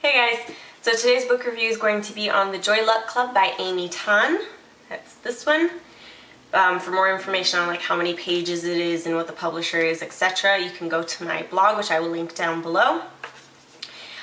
Hey guys, so today's book review is going to be on The Joy Luck Club by Amy Tan. That's this one. For more information on like how many pages it is and what the publisher is, etc., you can go to my blog, which I will link down below.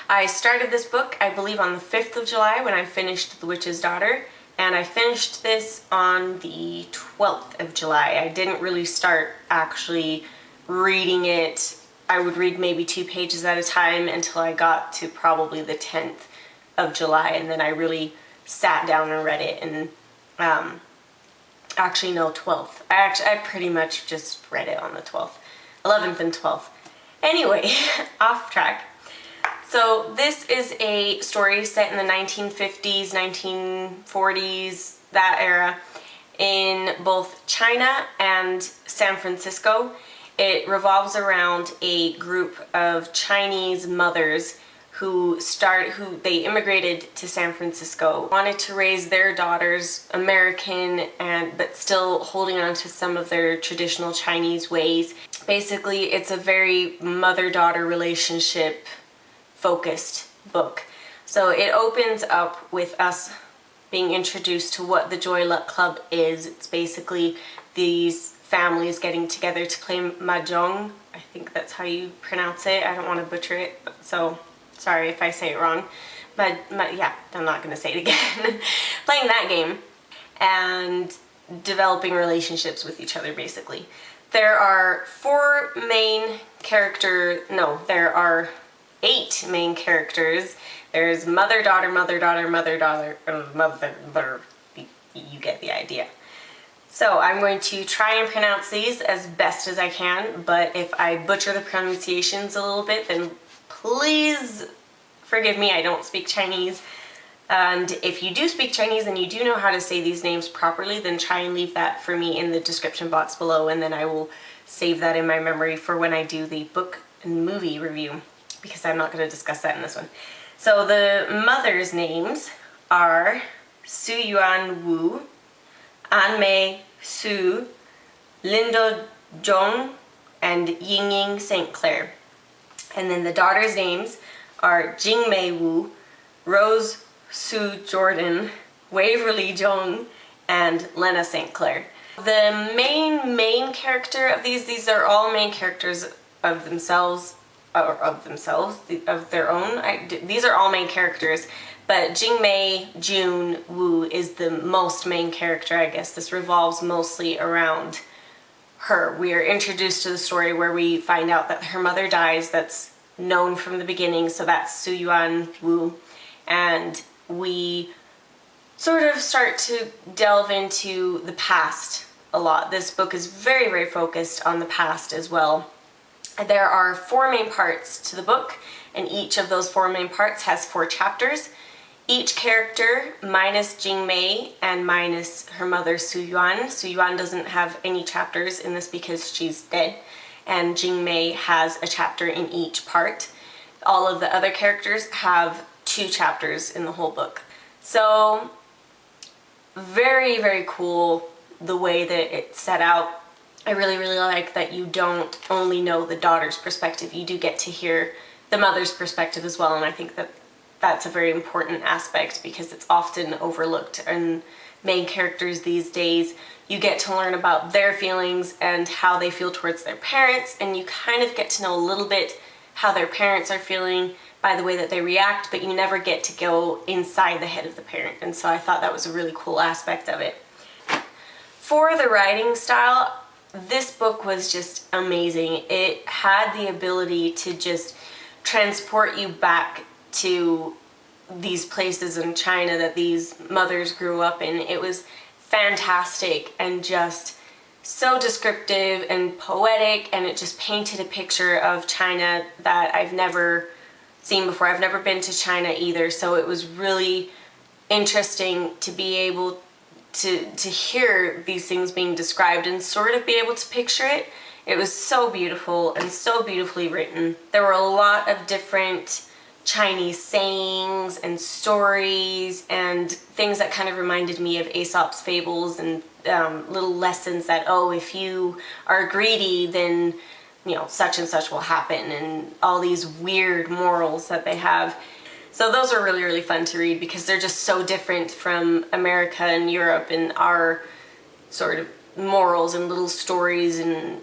I started this book, I believe, on the 5th of July when I finished The Witch's Daughter, and I finished this on the 12th of July. I didn't really start actually reading it. I would read maybe 2 pages at a time until I got to probably the 10th of July, and then I really sat down and read it. And actually no, 12th. I pretty much just read it on the 12th, 11th and 12th. Anyway, off track. So this is a story set in the 1950s, 1940s, that era, in both China and San Francisco. It revolves around a group of Chinese mothers who they immigrated to San Francisco, wanted to raise their daughters American but still holding on to some of their traditional Chinese ways. Basically, it's a very mother-daughter relationship focused book. So it opens up with us being introduced to what the Joy Luck Club is. It's basically these families getting together to play mahjong. I think that's how you pronounce it. I don't want to butcher it, so sorry if I say it wrong. But yeah, I'm not going to say it again. Playing that game and developing relationships with each other, basically. There are 8 main characters. There's mother, daughter, mother, daughter, mother, daughter, mother. You get the idea. So I'm going to try and pronounce these as best as I can, but if I butcher the pronunciations a little bit, then please forgive me. I don't speak Chinese. And if you do speak Chinese and you do know how to say these names properly, then try and leave that for me in the description box below, and then I will save that in my memory for when I do the book and movie review, because I'm not going to discuss that in this one. So the mothers' names are Su Yuan Wu, An Mei Su, Lindo Zhong, and Yingying St. Clair. And then the daughters' names are Jing Mei Wu, Rose Su Jordan, Waverly Zhong, and Lena St. Clair. The main character of these are all main characters of themselves, of their own. These are all main characters, but Jingmei Jun Wu is the most main character, I guess. This revolves mostly around her. We are introduced to the story where we find out that her mother dies. That's known from the beginning, so that's Su Yuan Wu. And we sort of start to delve into the past a lot. This book is very, very focused on the past as well. There are 4 main parts to the book, and each of those 4 main parts has 4 chapters. Each character, minus Jingmei and minus her mother Su Yuan. Su Yuan doesn't have any chapters in this because she's dead, and Jingmei has a chapter in each part. All of the other characters have 2 chapters in the whole book. So very, very cool the way that it's set out. I really, really like that you don't only know the daughter's perspective, you do get to hear the mother's perspective as well, and I think that that's a very important aspect because it's often overlooked in main characters these days. You get to learn about their feelings and how they feel towards their parents, and you kind of get to know a little bit how their parents are feeling by the way that they react, but you never get to go inside the head of the parent, and so I thought that was a really cool aspect of it. For the writing style, this book was just amazing. It had the ability to just transport you back to these places in China that these mothers grew up in. It was fantastic and just so descriptive and poetic, and it just painted a picture of China that I've never seen before. I've never been to China either, so it was really interesting to be able to hear these things being described and sort of be able to picture it. It was so beautiful and so beautifully written. There were a lot of different Chinese sayings and stories and things that kind of reminded me of Aesop's fables and little lessons that, oh, if you are greedy, then, you know, such and such will happen, and all these weird morals that they have. So those are really, really fun to read because they're just so different from America and Europe and our sort of morals and little stories and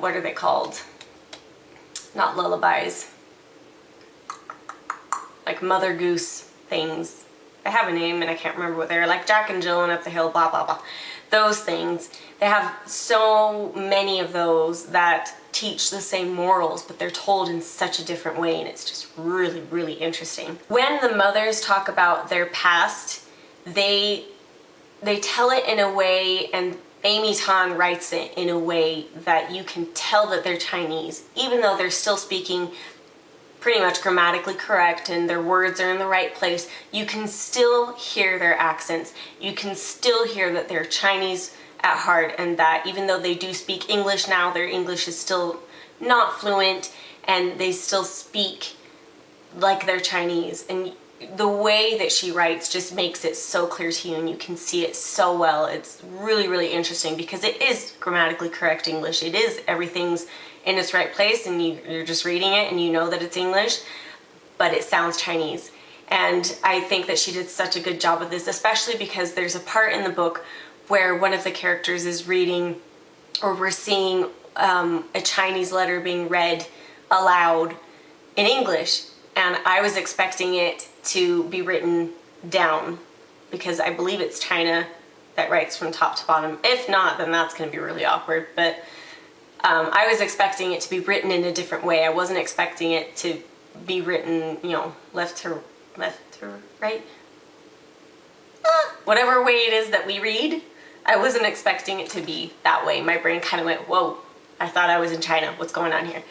what are they called? Not lullabies. Like Mother Goose things. They have a name and I can't remember what they're like. Jack and Jill and Up the Hill, blah, blah, blah. Those things. They have so many of those that teach the same morals, but they're told in such a different way, and it's just really, really interesting. When the mothers talk about their past, they tell it in a way, and Amy Tan writes it in a way that you can tell that they're Chinese, even though they're still speaking pretty much grammatically correct and their words are in the right place. You can still hear their accents. You can still hear that they're Chinese at heart, and that even though they do speak English now, their English is still not fluent and they still speak like they're Chinese. And the way that she writes just makes it so clear to you, and you can see it so well. It's really, really interesting because it is grammatically correct English. It is, everything's in its right place, and you're just reading it and you know that it's English, but it sounds Chinese. And I think that she did such a good job with this, especially because there's a part in the book where one of the characters is reading, or we're seeing a Chinese letter being read aloud in English, and I was expecting it to be written down because I believe it's China that writes from top to bottom. If not, then that's going to be really awkward, but I was expecting it to be written in a different way. I wasn't expecting it to be written, you know, left to right. Whatever way it is that we read, I wasn't expecting it to be that way. My brain kind of went, whoa, I thought I was in China. What's going on here?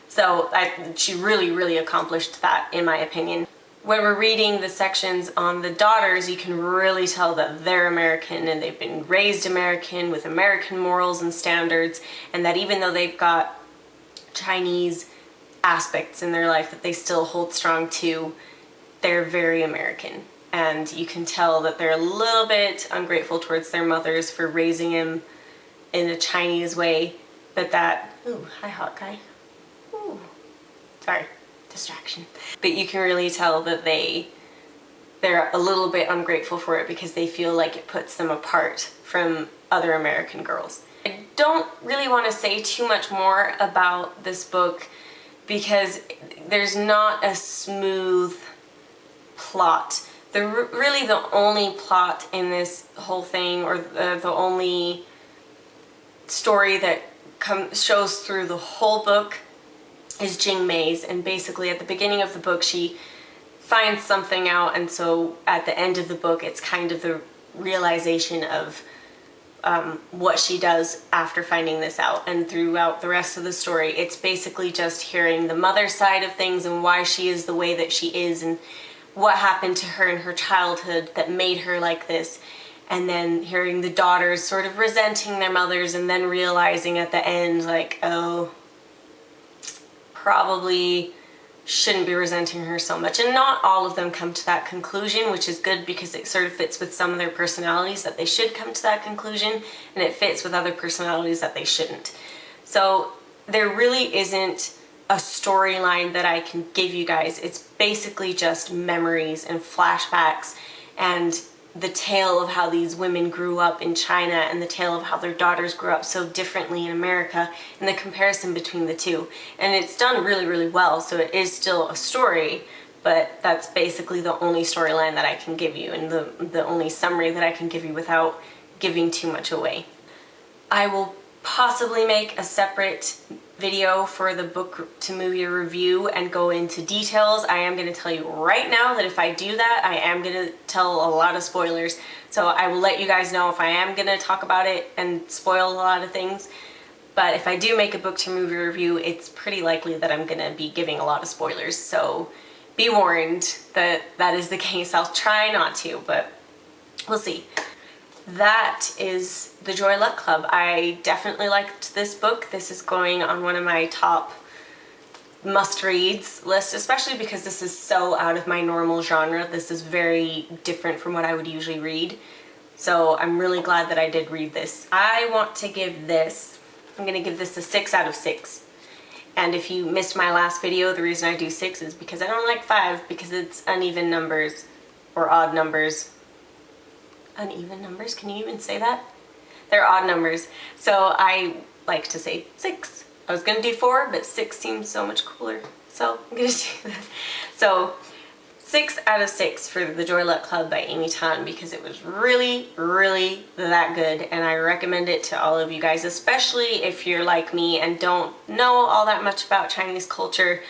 So she really, really accomplished that, in my opinion. When we're reading the sections on the daughters, you can really tell that they're American and they've been raised American with American morals and standards, and that even though they've got Chinese aspects in their life that they still hold strong to, they're very American. And you can tell that they're a little bit ungrateful towards their mothers for raising him in a Chinese way, but that, ooh, hi hot guy. Ooh, sorry. Distraction. But you can really tell that they're a little bit ungrateful for it because they feel like it puts them apart from other American girls. I don't really want to say too much more about this book because there's not a smooth plot. Really the only plot in this whole thing, or the only story that shows through the whole book, is Jing Mei's. And basically at the beginning of the book she finds something out, and so at the end of the book it's kind of the realization of what she does after finding this out. And throughout the rest of the story it's basically just hearing the mother's side of things and why she is the way that she is and what happened to her in her childhood that made her like this, and then hearing the daughters sort of resenting their mothers and then realizing at the end like, oh, probably shouldn't be resenting her so much. And not all of them come to that conclusion, which is good because it sort of fits with some of their personalities that they should come to that conclusion, and it fits with other personalities that they shouldn't. So there really isn't a storyline that I can give you guys. It's basically just memories and flashbacks and the tale of how these women grew up in China and the tale of how their daughters grew up so differently in America and the comparison between the two. And it's done really, really well, so it is still a story, but that's basically the only storyline that I can give you and the only summary that I can give you without giving too much away. I will possibly make a separate video for the book to movie review and go into details. I am going to tell you right now that if I do that, I am going to tell a lot of spoilers. So I will let you guys know if I am going to talk about it and spoil a lot of things. But if I do make a book to movie review, it's pretty likely that I'm going to be giving a lot of spoilers. So be warned that that is the case. I'll try not to, but we'll see. That is The Joy Luck Club. I definitely liked this book. This is going on one of my top must-reads list, especially because this is so out of my normal genre. This is very different from what I would usually read. So I'm really glad that I did read this. I want to give this, I'm going to give this a 6 out of 6. And if you missed my last video, the reason I do 6 is because I don't like 5 because it's uneven numbers or odd numbers. Uneven numbers? Can you even say that? They're odd numbers. So I like to say 6. I was gonna do 4, but 6 seems so much cooler. So I'm gonna do that. So 6 out of 6 for the Joy Luck Club by Amy Tan because it was really, really that good, and I recommend it to all of you guys, especially if you're like me and don't know all that much about Chinese culture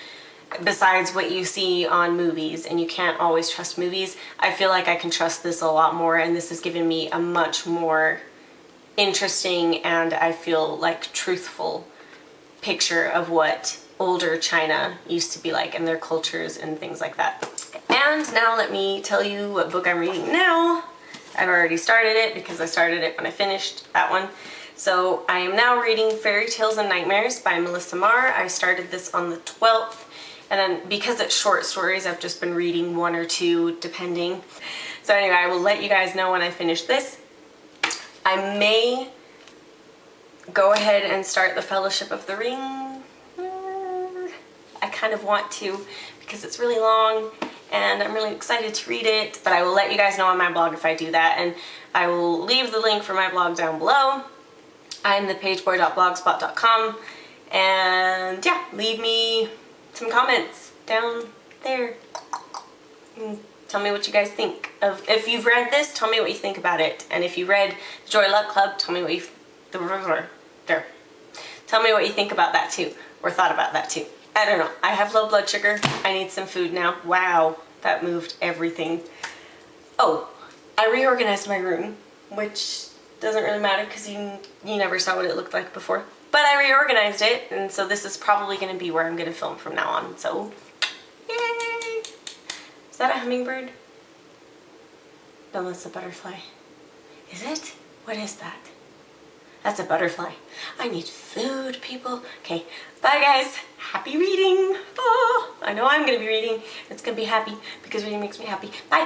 besides what you see on movies, and you can't always trust movies. I feel like I can trust this a lot more, and this has given me a much more interesting and I feel like truthful picture of what older China used to be like and their cultures and things like that. And now let me tell you what book I'm reading now. I've already started it because I started it when I finished that one. So I am now reading Fairy Tales and Nightmares by Melissa Marr. I started this on the 12th, and then because it's short stories, I've just been reading 1 or 2 depending. So anyway, I will let you guys know when I finish this. I may go ahead and start the Fellowship of the Ring. I kind of want to because it's really long and I'm really excited to read it, but I will let you guys know on my blog if I do that, and I will leave the link for my blog down below. I'm thepageboy.blogspot.com, and yeah, leave me some comments down there. Tell me what you guys think of, if you've read this, tell me what you think about it, and if you read the Joy Luck Club, tell me what you tell me what you think about that too, or thought about that too. I don't know. I have low blood sugar. I need some food now. Wow, that moved everything. Oh, I reorganized my room, which doesn't really matter because you never saw what it looked like before. But I reorganized it, and so this is probably going to be where I'm going to film from now on. So, yay! Is that a hummingbird? No, that's a butterfly. Is it? What is that? That's a butterfly. I need food, people. Okay, bye guys. Happy reading. Oh, I know I'm gonna be reading. It's gonna be happy because reading makes me happy. Bye.